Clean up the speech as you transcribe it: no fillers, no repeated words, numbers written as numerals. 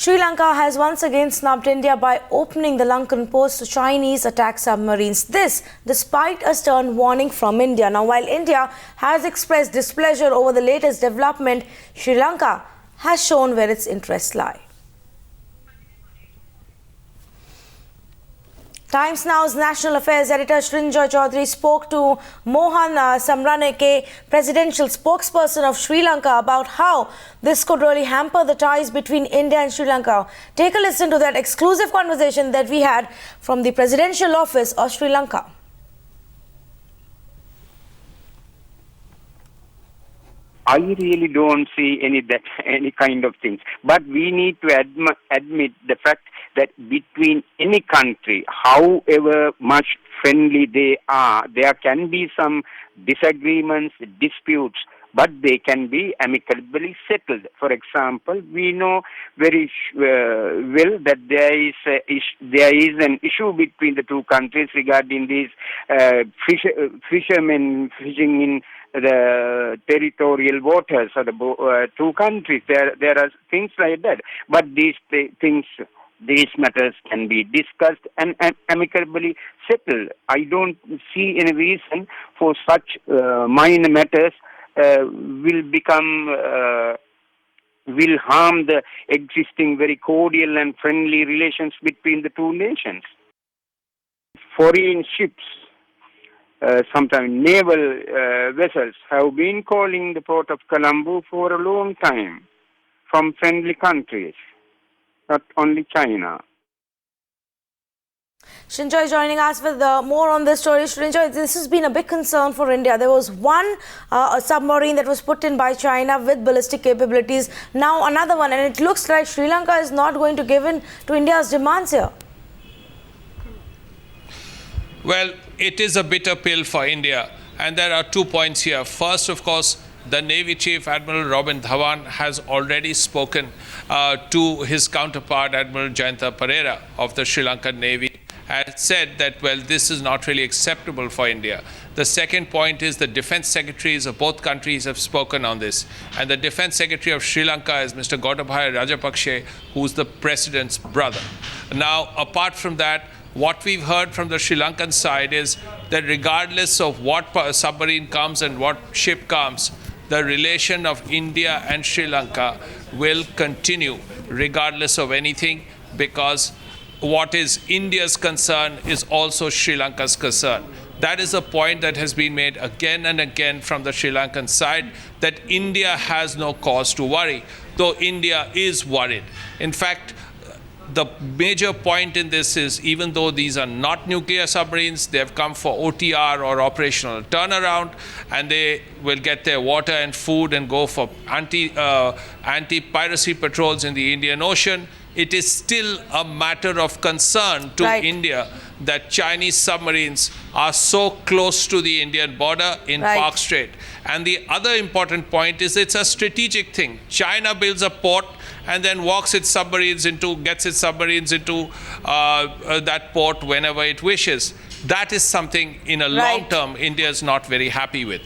Sri Lanka has once again snubbed India by opening the Lankan ports to Chinese attack submarines. This despite a stern warning from India. Now, while India has expressed displeasure over the latest development, Sri Lanka has shown where its interests lie. Times Now's National Affairs editor Srinjoy Chaudhary spoke to Mohan Samraneke, presidential spokesperson of Sri Lanka, about how this could really hamper the ties between India and Sri Lanka. Take a listen to that exclusive conversation that we had from the presidential office of Sri Lanka. I really don't see any kind of things. But we need to admit the fact that between any country, however much friendly they are, there can be some disagreements, disputes, but they can be amicably settled. For example, we know very well that there is an issue between the two countries regarding these fishermen fishing in the territorial waters of the two countries. There are things like that, but these matters can be discussed and amicably settled. I don't see any reason for such minor matters will harm the existing very cordial and friendly relations between the two nations. Foreign ships, sometimes naval vessels, have been calling the port of Colombo for a long time from friendly countries, not only China. Srinjoy joining us with more on this story. Srinjoy, this has been a big concern for India. There was one submarine that was put in by China with ballistic capabilities. Now another one, and it looks like Sri Lanka is not going to give in to India's demands here. Well, it is a bitter pill for India, and there are 2 points here. First, of course, the Navy Chief Admiral Robin Dhawan has already spoken to his counterpart, Admiral Jayanta Pereira of the Sri Lankan Navy, and said that, well, this is not really acceptable for India. The second point is the defense secretaries of both countries have spoken on this. And the defense secretary of Sri Lanka is Mr. Gotabaya Rajapakse, who's the president's brother. Now, apart from that, what we've heard from the Sri Lankan side is that regardless of what submarine comes and what ship comes, the relation of India and Sri Lanka will continue regardless of anything, because what is India's concern is also Sri Lanka's concern. That is a point that has been made again and again from the Sri Lankan side, that India has no cause to worry, though India is worried. In fact, the major point in this is, even though these are not nuclear submarines, they have come for OTR or operational turnaround, and they will get their water and food and go for anti-piracy patrols in the Indian Ocean. It is still a matter of concern to India that Chinese submarines are so close to the Indian border in Park Strait. And the other important point is it's a strategic thing. China builds a port and then gets its submarines into that port whenever it wishes. That is something in a long term India is not very happy with.